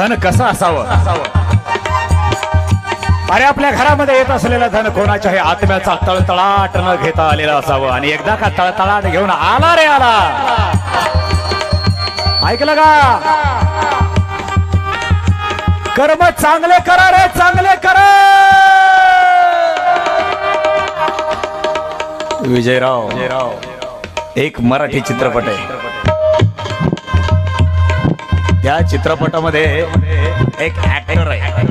धन कसं असावं? अरे आपल्या घरामध्ये येत असलेलं धन कोणाच्याही आत्म्याचा तळतळाट न घेता आलेला असावं. आणि एकदा का तळतळाट घेऊन आला रे आला, ऐकलं का? कर्म चांगले करा रे, चांगले करा. विजयराव एक मराठी चित्रपट आहे. त्या चित्रपटामध्ये एक ऍक्टर आहे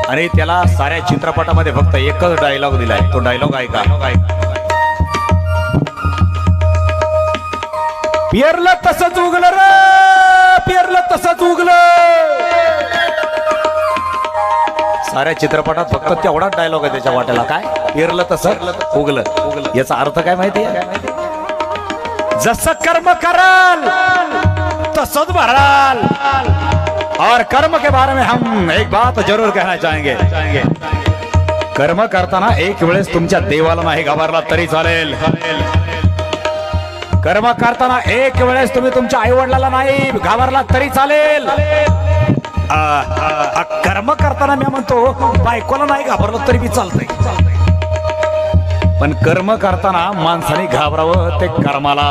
आणि त्याला साऱ्या चित्रपटामध्ये फक्त एकच डायलॉग दिलाय. तो डायलॉग ऐका. पेरलं तसंच उगलं रे, पेरलं तसंच उगलं. साऱ्या चित्रपटात फक्त तेवढाच डायलॉग आहे त्याच्या वाट्याला. काय? पेरलं तसं उगलं. याचा अर्थ काय माहिती आहे? जसं कर्म कराल तसंच भराल. और कर्म के बारे में हम एक बात जरूर कहना चाहेंगे. कर्म करताना एक वेळेस तुमच्या देवाला नाही घाबरला तरी चालेल. कर्म करताना एक वेळेस तुम्ही तुमच्या आई वडिलाला नाही घाबरला तरी चालेल. कर्म करताना मी म्हणतो बायकोला नाही घाबरलं तरी बी चालतंय. पण कर्म करताना माणसाने घाबरावं ते कर्माला.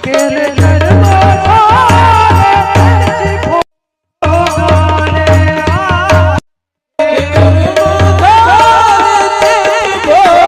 केले